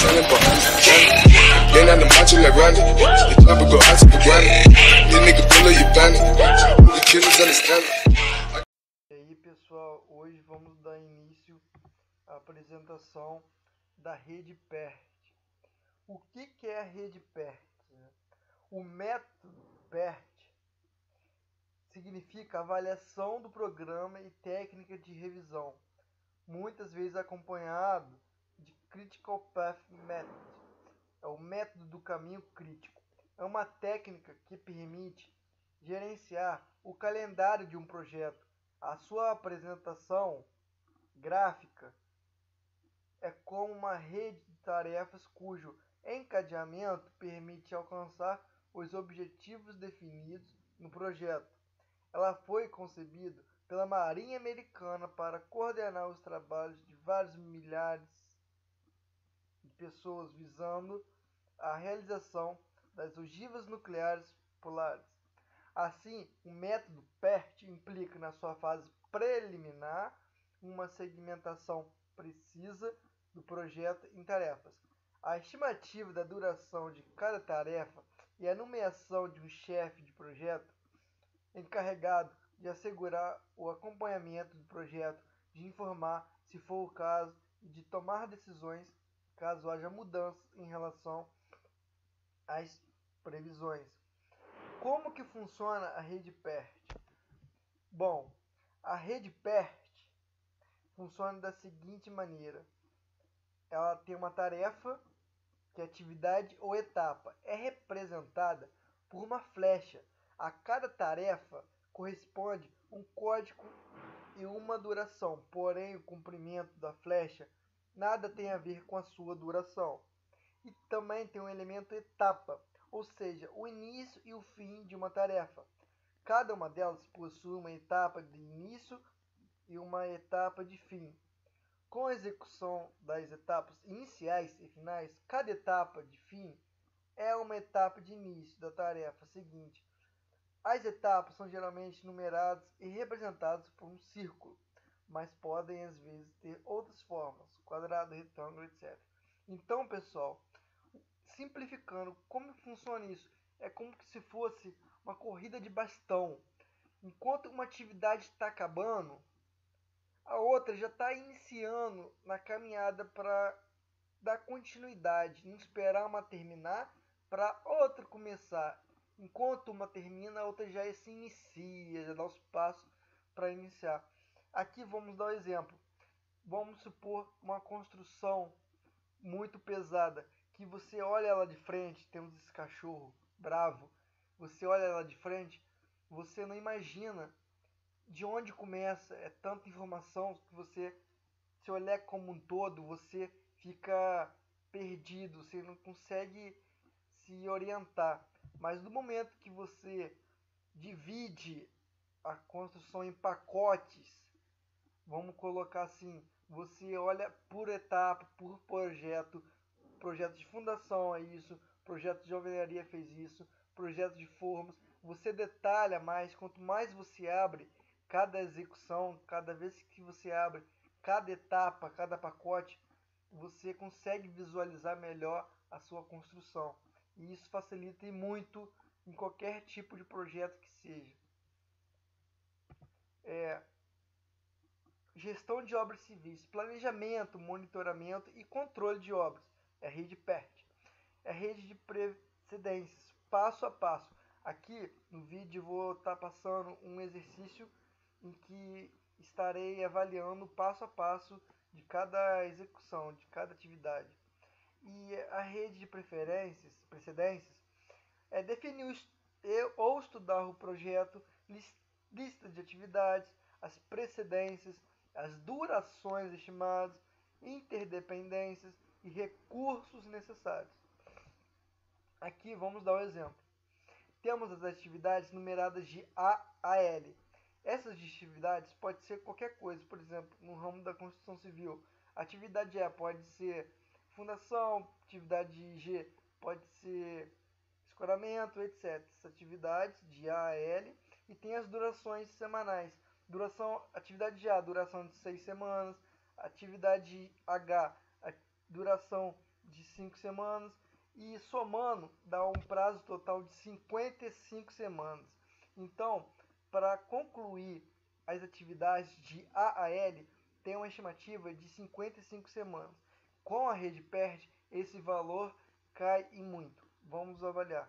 selling behind the counter. Then I'm the macho like Randy. The chopper go out to the granny. This nigga pull up your bandit. The killers understand it. E aí pessoal, hoje vamos dar início à apresentação da rede PERT. O que é a rede PERT? O método PERT significa avaliação do programa e técnica de revisão, muitas vezes acompanhado de Critical Path Method, é o método do caminho crítico. É uma técnica que permite gerenciar o calendário de um projeto. A sua apresentação gráfica é como uma rede de tarefas cujo encadeamento permite alcançar os objetivos definidos no projeto. Ela foi concebida pela Marinha Americana para coordenar os trabalhos de vários milhares de pessoas visando a realização das ogivas nucleares polares. Assim, o método PERT implica na sua fase preliminar uma segmentação precisa do projeto em tarefas, a estimativa da duração de cada tarefa e a nomeação de um chefe de projeto encarregado de assegurar o acompanhamento do projeto, de informar, se for o caso, e de tomar decisões caso haja mudanças em relação às previsões. Como que funciona a rede PERT? Bom, a rede PERT funciona da seguinte maneira. Ela tem uma tarefa, que é atividade ou etapa, é representada por uma flecha. A cada tarefa corresponde um código e uma duração, porém o comprimento da flecha nada tem a ver com a sua duração. E também tem um elemento etapa, ou seja, o início e o fim de uma tarefa. Cada uma delas possui uma etapa de início e uma etapa de fim. Com a execução das etapas iniciais e finais, cada etapa de fim é uma etapa de início da tarefa seguinte. As etapas são geralmente numeradas e representadas por um círculo, mas podem às vezes ter outras formas, quadrado, retângulo, etc. Então, pessoal, simplificando, como funciona isso? É como se fosse uma corrida de bastão. Enquanto uma atividade está acabando, a outra já está iniciando na caminhada para dar continuidade, não esperar uma terminar para outra começar. Enquanto uma termina, a outra já se inicia, já dá os passos para iniciar. Aqui vamos dar um exemplo. Vamos supor uma construção muito pesada, que você olha ela de frente, temos esse cachorro bravo, você olha ela de frente, você não imagina de onde começa, é tanta informação que você, se olhar como um todo, você fica perdido, você não consegue se orientar. Mas no momento que você divide a construção em pacotes, vamos colocar assim, você olha por etapa, por projeto, projeto de fundação é isso, projeto de alvenaria fez isso, projeto de formas, você detalha mais, quanto mais você abre cada execução, cada vez que você abre cada etapa, cada pacote, você consegue visualizar melhor a sua construção. E isso facilita muito em qualquer tipo de projeto que seja. Gestão de obras civis, planejamento, monitoramento e controle de obras. É a rede PERT. É a rede de precedências, passo a passo. Aqui no vídeo vou estar passando um exercício em que estarei avaliando passo a passo de cada execução, de cada atividade. E a rede de precedências é definir ou estudar o projeto, lista de atividades, as precedências, as durações estimadas, interdependências e recursos necessários. Aqui vamos dar um exemplo. Temos as atividades numeradas de A a L. Essas atividades podem ser qualquer coisa, por exemplo, no ramo da construção civil. Atividade A pode ser fundação, atividade G pode ser escoramento, etc. Essas atividades de A a L, e tem as durações semanais. Atividade A, duração de 6 semanas. Atividade H, a duração de 5 semanas e somando dá um prazo total de 55 semanas. Então, para concluir as atividades de A a L, tem uma estimativa de 55 semanas. Com a rede PERT, esse valor cai em muito. Vamos avaliar.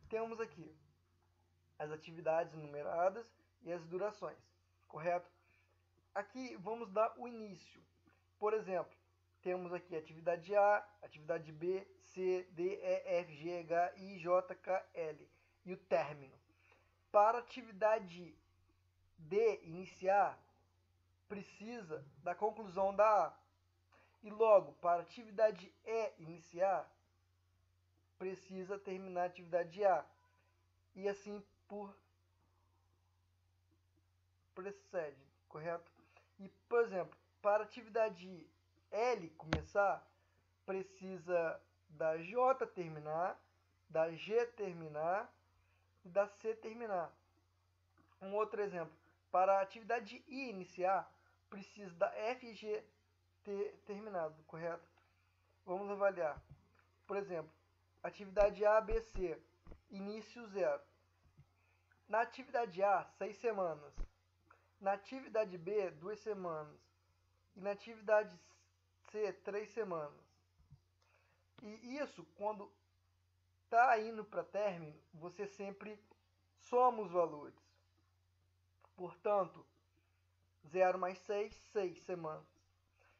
Temos aqui as atividades numeradas e as durações, correto? Aqui vamos dar o início. Por exemplo, temos aqui atividade A, atividade B, C, D, E, F, G, H, I, J, K, L e o término. Para a atividade D iniciar, precisa da conclusão da A. E logo, para a atividade E iniciar, precisa terminar a atividade A. E assim por precede, correto? E, por exemplo, para a atividade L começar, precisa da J terminar, da G terminar e da C terminar. Um outro exemplo, para a atividade I iniciar, precisa da F e G ter terminado, correto? Vamos avaliar. Por exemplo, atividade A, B, C, início 0. Na atividade A, 6 semanas. Na atividade B, 2 semanas. E na atividade C, 3 semanas. E isso, quando está indo para término, você sempre soma os valores. Portanto, 0 mais 6, 6 semanas.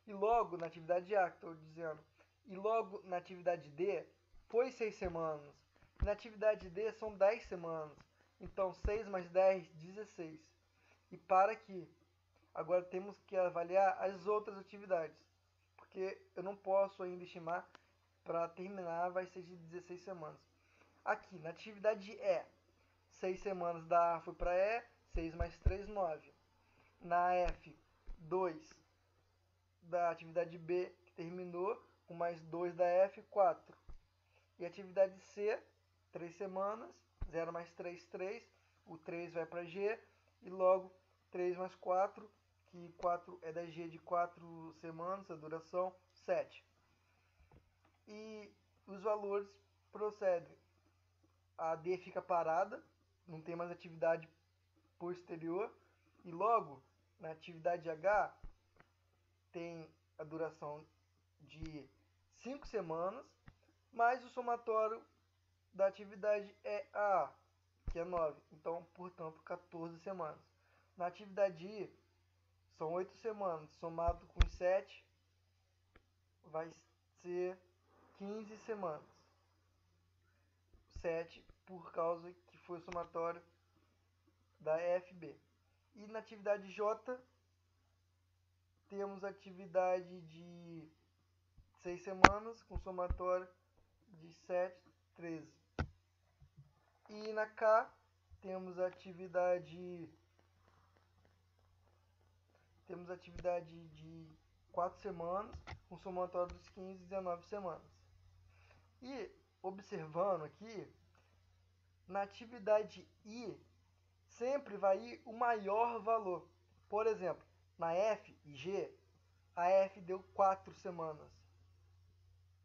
E logo na atividade A, que estou dizendo, e logo na atividade D, foi 6 semanas. Na atividade D são 10 semanas. Então, 6 mais 10, 16. E para aqui. Agora temos que avaliar as outras atividades. Porque eu não posso ainda estimar, para terminar vai ser de 16 semanas. Aqui, na atividade E, 6 semanas da A foi para E, 6 mais 3, 9. Na F, 2 da atividade B, que terminou, com mais 2 da F, 4. E atividade C, 3 semanas, 0 mais 3, 3. O 3 vai para G, e logo 3 mais 4, que 4 é da G de 4 semanas, a duração, 7. E os valores procedem. A D fica parada, não tem mais atividade posterior, e logo, na atividade H, tem a duração de 5 semanas, mais o somatório da atividade EA, que é 9. Então, portanto, 14 semanas. Na atividade I, são 8 semanas. Somado com 7, vai ser 15 semanas. 7 por causa que foi o somatório da FB. E na atividade J, temos atividade de 6 semanas, com somatório de 7, 13. E na K, temos atividade de 4 semanas, com somatório dos 15, 19 semanas. E, observando aqui, na atividade I, sempre vai ir o maior valor. Por exemplo, na F e G, a F deu 4 semanas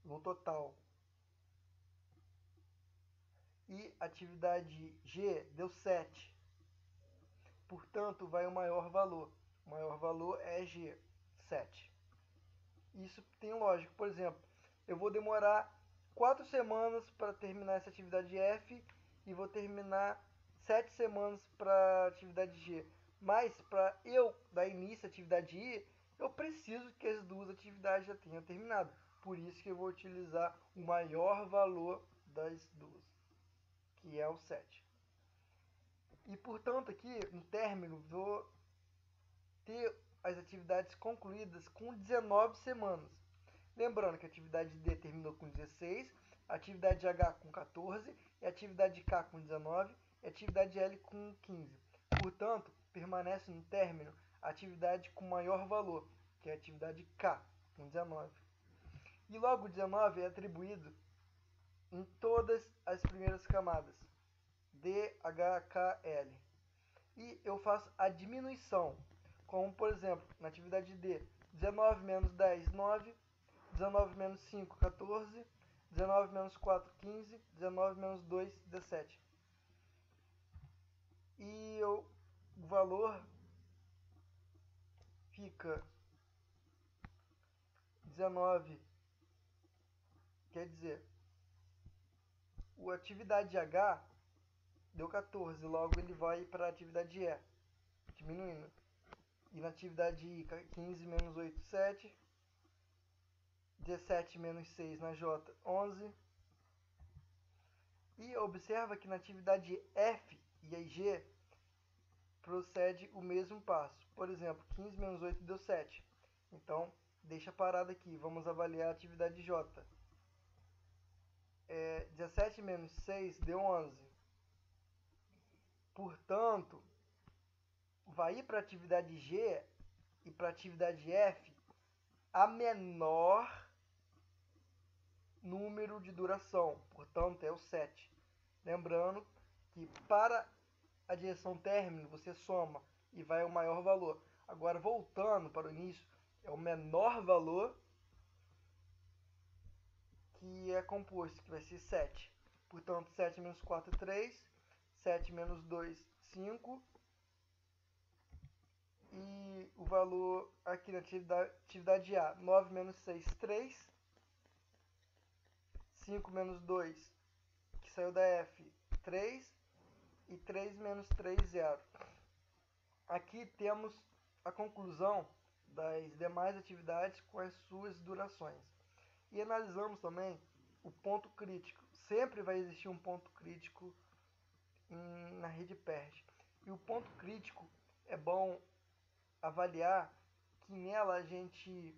no total. E a atividade G deu 7. Portanto, vai o maior valor. O maior valor é G, 7. Isso tem lógica. Por exemplo, eu vou demorar 4 semanas para terminar essa atividade F e vou terminar 7 semanas para a atividade G. Mas para eu dar início à atividade I, eu preciso que as duas atividades já tenham terminado. Por isso que eu vou utilizar o maior valor das duas, que é o 7. E portanto aqui no término vou ter as atividades concluídas com 19 semanas. Lembrando que a atividade D terminou com 16, a atividade H com 14, e a atividade K com 19, e a atividade L com 15. Portanto, permanece no término a atividade com maior valor, que é a atividade K, com 19. E logo 19 é atribuído em todas as primeiras camadas, D, H, K, L. E eu faço a diminuição, como por exemplo, na atividade D, 19 menos 10, 9, 19 menos 5, 14. 19 menos 4, 15. 19 menos 2, 17. E o valor fica 19, quer dizer, a atividade H deu 14, logo ele vai para a atividade E, diminuindo. E na atividade I, 15 menos 8, 7. 17 menos 6 na J, 11. E observa que na atividade F e a G procede o mesmo passo. Por exemplo, 15 menos 8 deu 7. Então, deixa parado aqui. Vamos avaliar a atividade J. 17 menos 6 deu 11. Portanto, vai ir para a atividade G e para a atividade F a menor número de duração. Portanto, é o 7. Lembrando que para a direção término você soma e vai ao maior valor. Agora, voltando para o início, é o menor valor que é composto, que vai ser 7. Portanto, 7 menos 4, 3. 7 menos 2, 5. E o valor aqui na atividade A, 9 menos 6, 3. 5 menos 2, que saiu da F, 3. E 3 menos 3, 0. Aqui temos a conclusão das demais atividades com as suas durações. E analisamos também o ponto crítico. Sempre vai existir um ponto crítico na rede PERT. E o ponto crítico é bom avaliar que nela a gente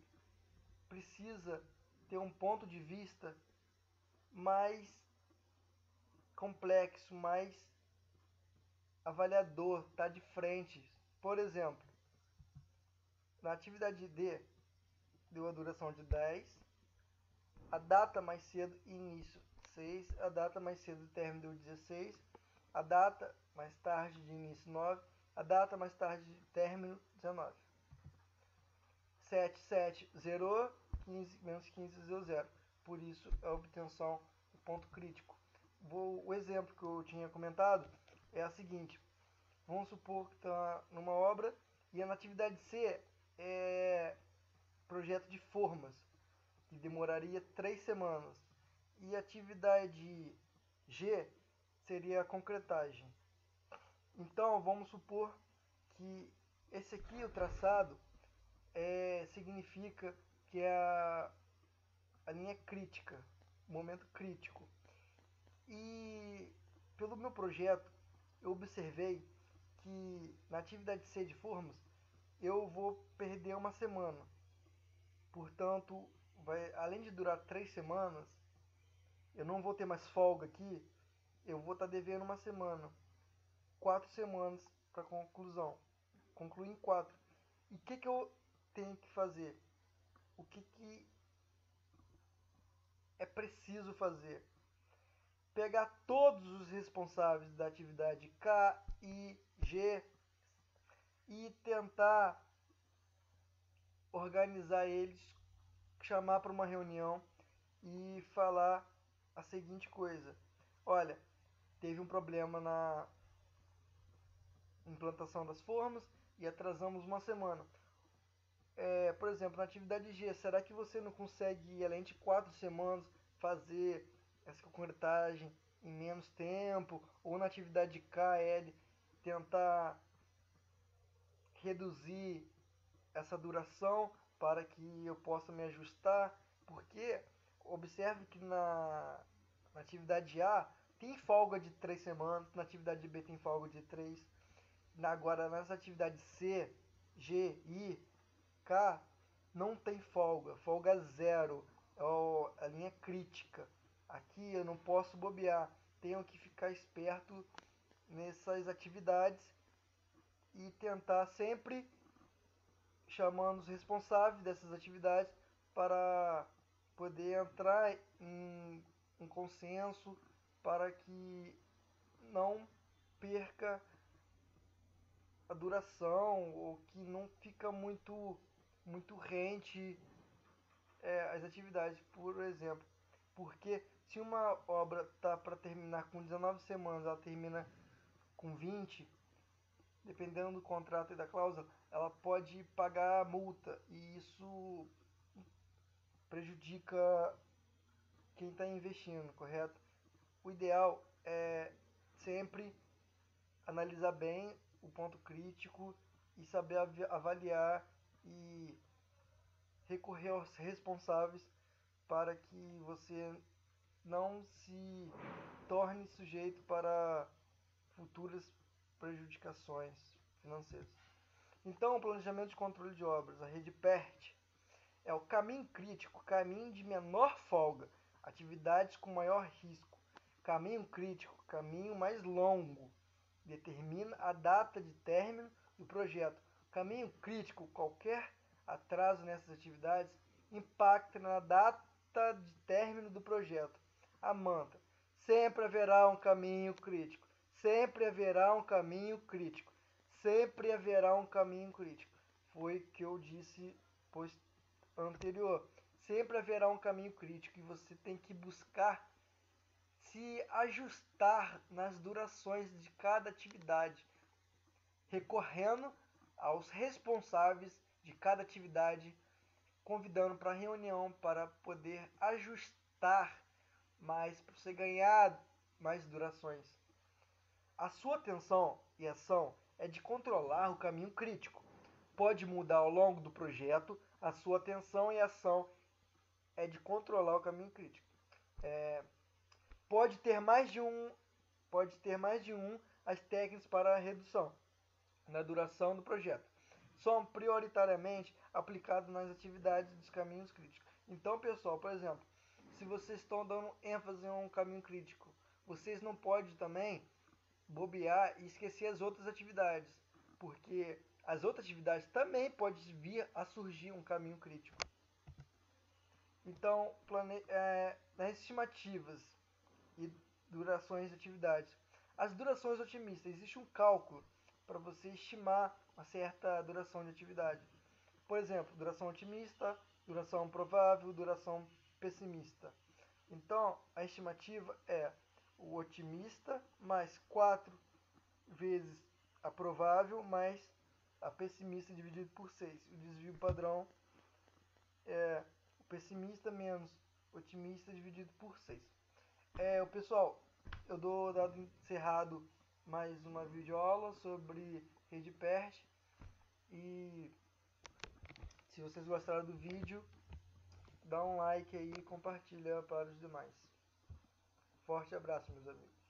precisa ter um ponto de vista mais complexo, mais avaliador, tá de frente. Por exemplo, na atividade D deu a duração de 10, a data mais cedo e início 6, a data mais cedo e término deu 16, a data mais tarde de início 9, a data mais tarde de término 19. 7, 7, 0, 15, menos 15, 0, 0. Por isso, a obtenção do ponto crítico. O exemplo que eu tinha comentado é a seguinte. Vamos supor que está numa obra e na atividade C é projeto de formas, que demoraria 3 semanas. E a atividade G seria a concretagem. Então, vamos supor que esse aqui, o traçado, significa que é a linha crítica, o momento crítico. E pelo meu projeto, eu observei que na atividade C de formas, eu vou perder uma semana. Portanto, além de durar 3 semanas, eu não vou ter mais folga aqui, eu vou estar devendo uma semana. 4 semanas para conclusão. Concluir em 4. E o que eu tenho que fazer? O que é preciso fazer? Pegar todos os responsáveis da atividade K, I, G e tentar organizar eles, chamar para uma reunião e falar a seguinte coisa: olha, teve um problema na implantação das formas e atrasamos uma semana. Por exemplo, na atividade G, será que você não consegue, além de 4 semanas, fazer essa concretagem em menos tempo? Ou na atividade KL, tentar reduzir essa duração para que eu possa me ajustar? Porque observe que na atividade A tem folga de 3 semanas, na atividade B tem folga de 3. Agora, nessa atividade C, G, I, K, não tem folga, folga 0, é a linha crítica. Aqui eu não posso bobear, tenho que ficar esperto nessas atividades e tentar sempre chamando os responsáveis dessas atividades para poder entrar em um consenso para que não perca a duração ou que não fica muito rente as atividades, por exemplo, porque se uma obra está para terminar com 19 semanas, ela termina com 20, dependendo do contrato e da cláusula, ela pode pagar multa e isso prejudica quem está investindo, correto? O ideal é sempre analisar bem o ponto crítico e saber avaliar e recorrer aos responsáveis para que você não se torne sujeito para futuras prejudicações financeiras. Então, o planejamento de controle de obras, a rede PERT, é o caminho crítico, caminho de menor folga, atividades com maior risco. Caminho crítico, caminho mais longo, determina a data de término do projeto. Caminho crítico, qualquer atraso nessas atividades impacta na data de término do projeto. A mantra: sempre haverá um caminho crítico. Sempre haverá um caminho crítico. Sempre haverá um caminho crítico. Foi o que eu disse anterior. Sempre haverá um caminho crítico e você tem que buscar se ajustar nas durações de cada atividade, recorrendo aos responsáveis de cada atividade, convidando para reunião para poder ajustar mais, para você ganhar mais durações. A sua atenção e ação é de controlar o caminho crítico. Pode mudar ao longo do projeto, a sua atenção e ação é de controlar o caminho crítico. Pode ter mais de um as técnicas para a redução na duração do projeto. São prioritariamente aplicados nas atividades dos caminhos críticos. Então, pessoal, por exemplo, se vocês estão dando ênfase em um caminho crítico, vocês não podem também bobear e esquecer as outras atividades, porque as outras atividades também pode vir a surgir um caminho crítico. Então, nas estimativas e durações de atividades. As durações otimistas, existe um cálculo para você estimar uma certa duração de atividade. Por exemplo, duração otimista, duração provável, duração pessimista. Então, a estimativa é o otimista mais 4 vezes a provável mais a pessimista dividido por 6. O desvio padrão é o pessimista menos otimista dividido por 6. Pessoal, eu dou dado encerrado mais uma videoaula sobre rede PERT. E se vocês gostaram do vídeo, dá um like aí e compartilha para os demais. Forte abraço, meus amigos.